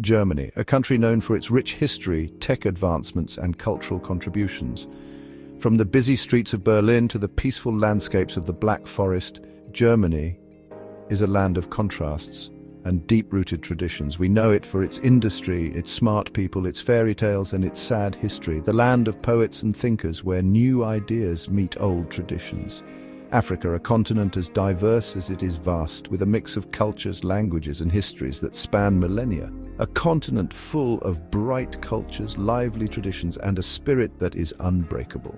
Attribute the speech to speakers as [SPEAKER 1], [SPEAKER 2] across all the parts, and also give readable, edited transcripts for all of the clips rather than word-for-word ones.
[SPEAKER 1] Germany, a country known for its rich history, tech advancements, and cultural contributions. From the busy streets of Berlin to the peaceful landscapes of the Black Forest, Germany is a land of contrasts and deep-rooted traditions. We know it for its industry, its smart people, its fairy tales, and its sad history, the land of poets and thinkers where new ideas meet old traditions. Africa, a continent as diverse as it is vast, with a mix of cultures, languages, and histories that span millennia. A continent full of bright cultures, lively traditions, and a spirit that is unbreakable.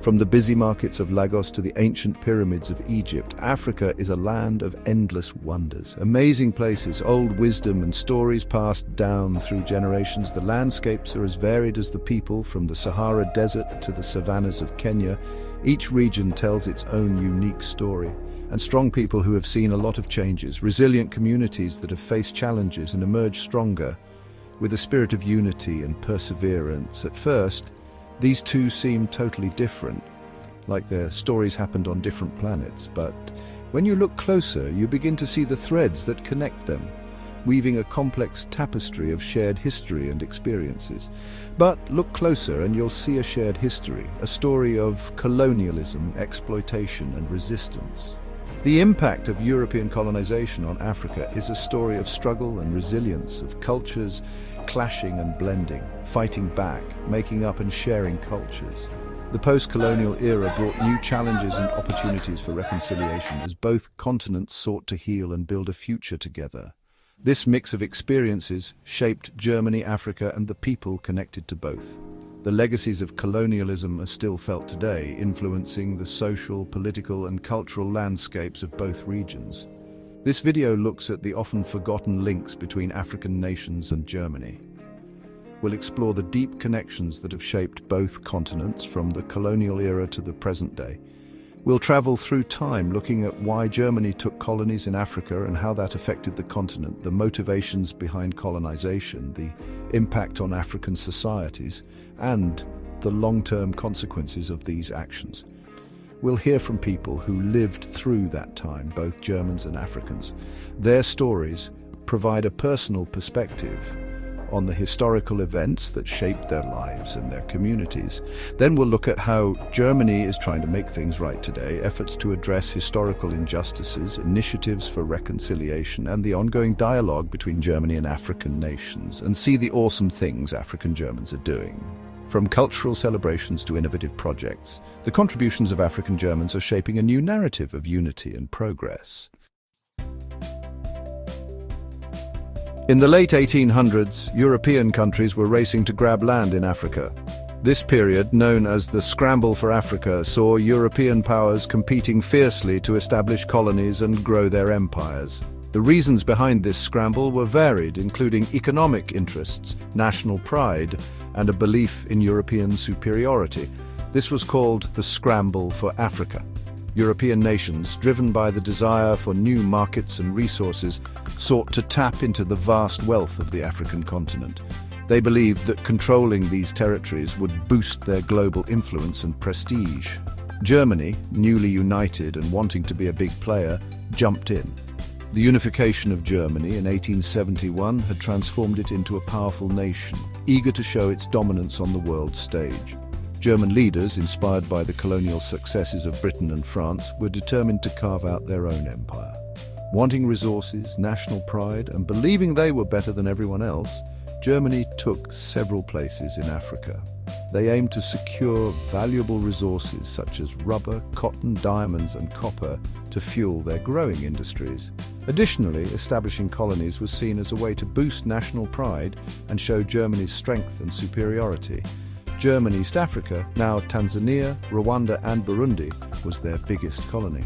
[SPEAKER 1] From the busy markets of Lagos to the ancient pyramids of Egypt, Africa is a land of endless wonders. Amazing places, old wisdom and stories passed down through generations. The landscapes are as varied as the people, from the Sahara Desert to the savannas of Kenya. Each region tells its own unique story. And strong people who have seen a lot of changes, resilient communities that have faced challenges and emerged stronger, with a spirit of unity and perseverance. At first, these two seem totally different, like their stories happened on different planets. But when you look closer, you begin to see the threads that connect them, weaving a complex tapestry of shared history and experiences. But look closer and you'll see a shared history, a story of colonialism, exploitation, and resistance. The impact of European colonization on Africa is a story of struggle and resilience, of cultures clashing and blending, fighting back, making up and sharing cultures. The post-colonial era brought new challenges and opportunities for reconciliation as both continents sought to heal and build a future together. This mix of experiences shaped Germany, Africa, and the people connected to both. The legacies of colonialism are still felt today, influencing the social, political, and cultural landscapes of both regions. This video looks at the often forgotten links between African nations and Germany. We'll explore the deep connections that have shaped both continents from the colonial era to the present day. We'll travel through time, looking at why Germany took colonies in Africa and how that affected the continent, the motivations behind colonization, the impact on African societies, and the long-term consequences of these actions. We'll hear from people who lived through that time, both Germans and Africans. Their stories provide a personal perspective on the historical events that shaped their lives and their communities. Then we'll look at how Germany is trying to make things right today, efforts to address historical injustices, initiatives for reconciliation, and the ongoing dialogue between Germany and African nations, and see the awesome things African Germans are doing. From cultural celebrations to innovative projects, the contributions of African Germans are shaping a new narrative of unity and progress. In the late 1800s, European countries were racing to grab land in Africa. This period, known as the Scramble for Africa, saw European powers competing fiercely to establish colonies and grow their empires. The reasons behind this scramble were varied, including economic interests, national pride, and a belief in European superiority. This was called the Scramble for Africa. European nations, driven by the desire for new markets and resources, sought to tap into the vast wealth of the African continent. They believed that controlling these territories would boost their global influence and prestige. Germany, newly united and wanting to be a big player, jumped in. The unification of Germany in 1871 had transformed it into a powerful nation, eager to show its dominance on the world stage. German leaders, inspired by the colonial successes of Britain and France, were determined to carve out their own empire. Wanting resources, national pride, and believing they were better than everyone else, Germany took several places in Africa. They aimed to secure valuable resources such as rubber, cotton, diamonds, and copper to fuel their growing industries. Additionally, establishing colonies was seen as a way to boost national pride and show Germany's strength and superiority. German East Africa, now Tanzania, Rwanda, and Burundi, was their biggest colony.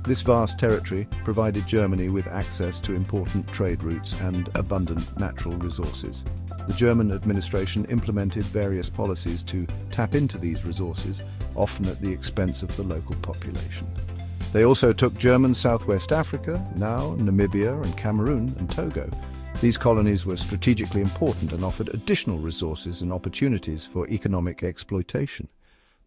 [SPEAKER 1] This vast territory provided Germany with access to important trade routes and abundant natural resources. The German administration implemented various policies to tap into these resources, often at the expense of the local population. They also took German Southwest Africa, now Namibia and Cameroon and Togo. These colonies were strategically important and offered additional resources and opportunities for economic exploitation.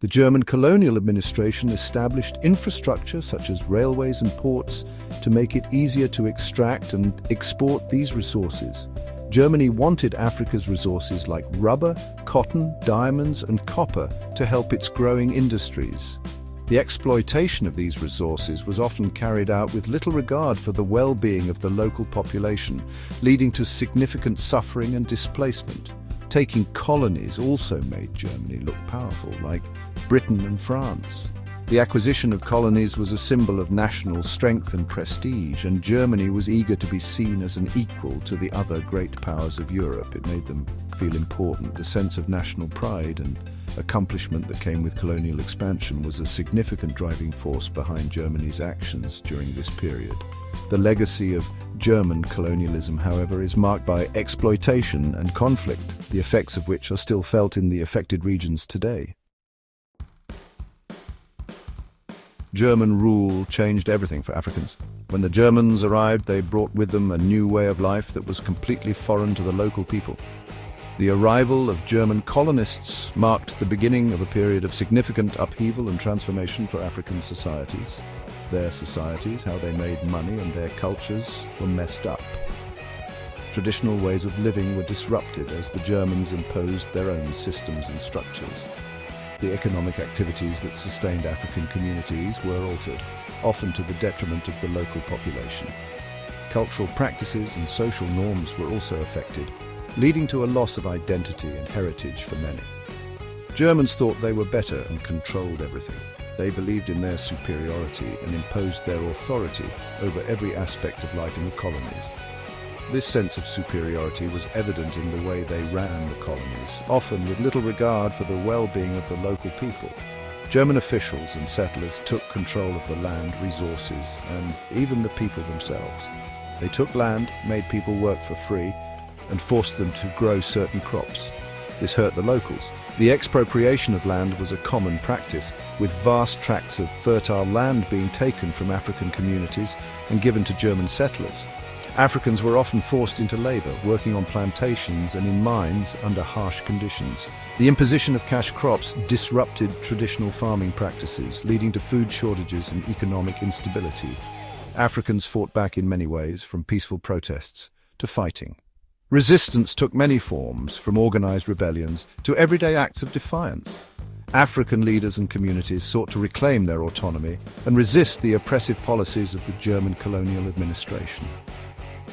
[SPEAKER 1] The German colonial administration established infrastructure such as railways and ports to make it easier to extract and export these resources. Germany wanted Africa's resources like rubber, cotton, diamonds, and copper to help its growing industries. The exploitation of these resources was often carried out with little regard for the well-being of the local population, leading to significant suffering and displacement. Taking colonies also made Germany look powerful, like Britain and France. The acquisition of colonies was a symbol of national strength and prestige, and Germany was eager to be seen as an equal to the other great powers of Europe. It made them feel important. The sense of national pride and accomplishment that came with colonial expansion was a significant driving force behind Germany's actions during this period. The legacy of German colonialism, however, is marked by exploitation and conflict, the effects of which are still felt in the affected regions today. German rule changed everything for Africans. When the Germans arrived, they brought with them a new way of life that was completely foreign to the local people. The arrival of German colonists marked the beginning of a period of significant upheaval and transformation for African societies. Their societies, how they made money, and their cultures were messed up. Traditional ways of living were disrupted as the Germans imposed their own systems and structures. The economic activities that sustained African communities were altered, often to the detriment of the local population. Cultural practices and social norms were also affected, leading to a loss of identity and heritage for many. Germans thought they were better and controlled everything. They believed in their superiority and imposed their authority over every aspect of life in the colonies. This sense of superiority was evident in the way they ran the colonies, often with little regard for the well-being of the local people. German officials and settlers took control of the land, resources, and even the people themselves. They took land, made people work for free, and forced them to grow certain crops. This hurt the locals. The expropriation of land was a common practice, with vast tracts of fertile land being taken from African communities and given to German settlers. Africans were often forced into labor, working on plantations and in mines under harsh conditions. The imposition of cash crops disrupted traditional farming practices, leading to food shortages and economic instability. Africans fought back in many ways, from peaceful protests to fighting. Resistance took many forms, from organized rebellions to everyday acts of defiance. African leaders and communities sought to reclaim their autonomy and resist the oppressive policies of the German colonial administration.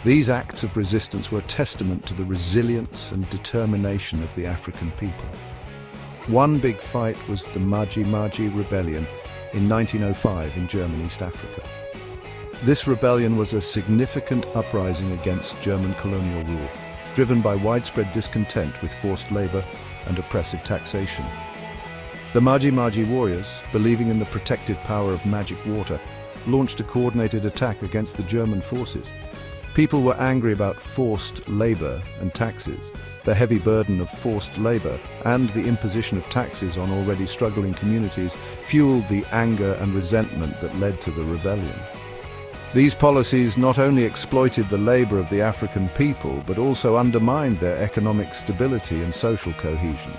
[SPEAKER 1] These acts of resistance were a testament to the resilience and determination of the African people. One big fight was the Maji Maji Rebellion in 1905 in German East Africa. This rebellion was a significant uprising against German colonial rule, driven by widespread discontent with forced labor and oppressive taxation. The Maji Maji warriors, believing in the protective power of magic water, launched a coordinated attack against the German forces. People were angry about forced labor and taxes. The heavy burden of forced labor and the imposition of taxes on already struggling communities fueled the anger and resentment that led to the rebellion. These policies not only exploited the labor of the African people, but also undermined their economic stability and social cohesion.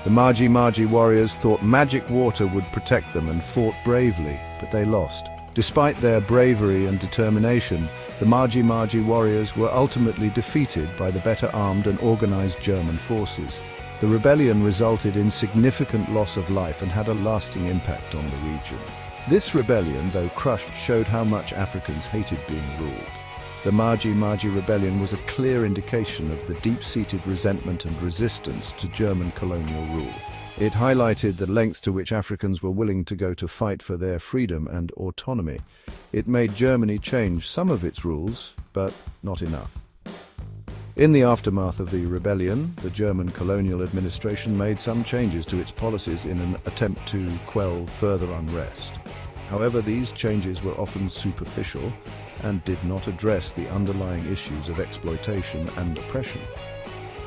[SPEAKER 1] The Maji Maji warriors thought magic water would protect them and fought bravely, but they lost. Despite their bravery and determination, the Maji Maji warriors were ultimately defeated by the better armed and organized German forces. The rebellion resulted in significant loss of life and had a lasting impact on the region. This rebellion, though crushed, showed how much Africans hated being ruled. The Maji Maji rebellion was a clear indication of the deep-seated resentment and resistance to German colonial rule. It highlighted the lengths to which Africans were willing to go to fight for their freedom and autonomy. It made Germany change some of its rules, but not enough. In the aftermath of the rebellion, the German colonial administration made some changes to its policies in an attempt to quell further unrest. However, these changes were often superficial and did not address the underlying issues of exploitation and oppression.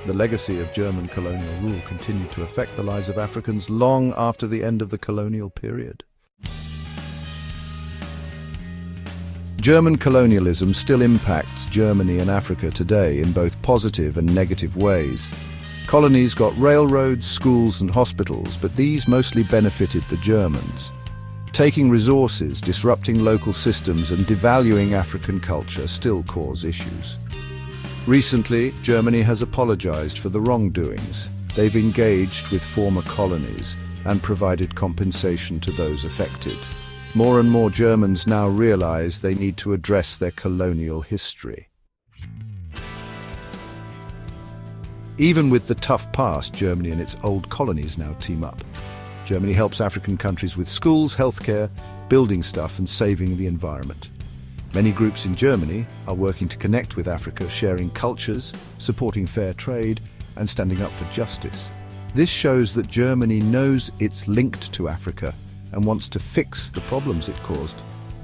[SPEAKER 1] The legacy of German colonial rule continued to affect the lives of Africans long after the end of the colonial period. German colonialism still impacts Germany and Africa today in both positive and negative ways. Colonies got railroads, schools and hospitals, but these mostly benefited the Germans. Taking resources, disrupting local systems and devaluing African culture still cause issues. Recently, Germany has apologized for the wrongdoings. They've engaged with former colonies and provided compensation to those affected. More and more Germans now realize they need to address their colonial history. Even with the tough past, Germany and its old colonies now team up. Germany helps African countries with schools, healthcare, building stuff, and saving the environment. Many groups in Germany are working to connect with Africa, sharing cultures, supporting fair trade, and standing up for justice. This shows that Germany knows it's linked to Africa and wants to fix the problems it caused.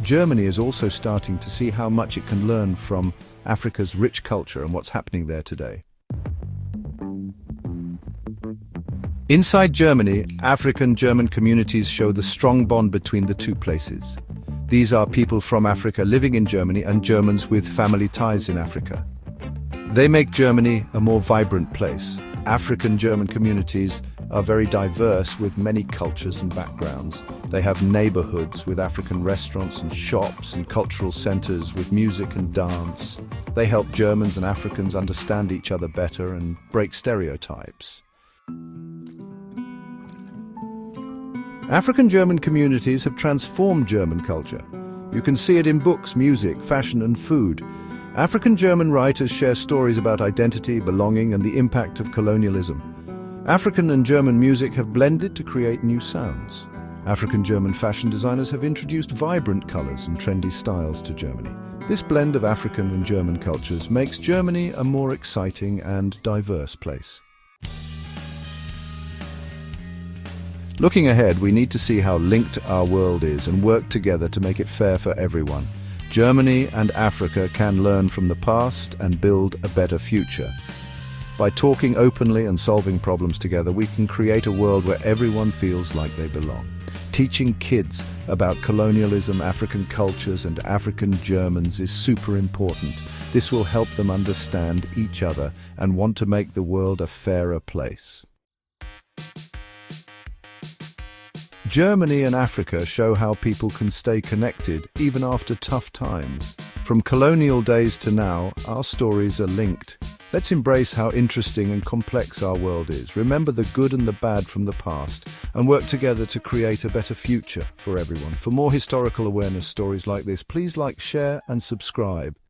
[SPEAKER 1] Germany is also starting to see how much it can learn from Africa's rich culture and what's happening there today. Inside Germany, African-German communities show the strong bond between the two places. These are people from Africa living in Germany and Germans with family ties in Africa. They make Germany a more vibrant place. African-German communities are very diverse with many cultures and backgrounds. They have neighborhoods with African restaurants and shops and cultural centers with music and dance. They help Germans and Africans understand each other better and break stereotypes. African-German communities have transformed German culture. You can see it in books, music, fashion, and food. African-German writers share stories about identity, belonging, and the impact of colonialism. African and German music have blended to create new sounds. African-German fashion designers have introduced vibrant colors and trendy styles to Germany. This blend of African and German cultures makes Germany a more exciting and diverse place. Looking ahead, we need to see how linked our world is and work together to make it fair for everyone. Germany and Africa can learn from the past and build a better future. By talking openly and solving problems together, we can create a world where everyone feels like they belong. Teaching kids about colonialism, African cultures, and African Germans is super important. This will help them understand each other and want to make the world a fairer place. Germany and Africa show how people can stay connected even after tough times. From colonial days to now, our stories are linked. Let's embrace how interesting and complex our world is. Remember the good and the bad from the past and work together to create a better future for everyone. For more historical awareness stories like this, please like, share, and subscribe.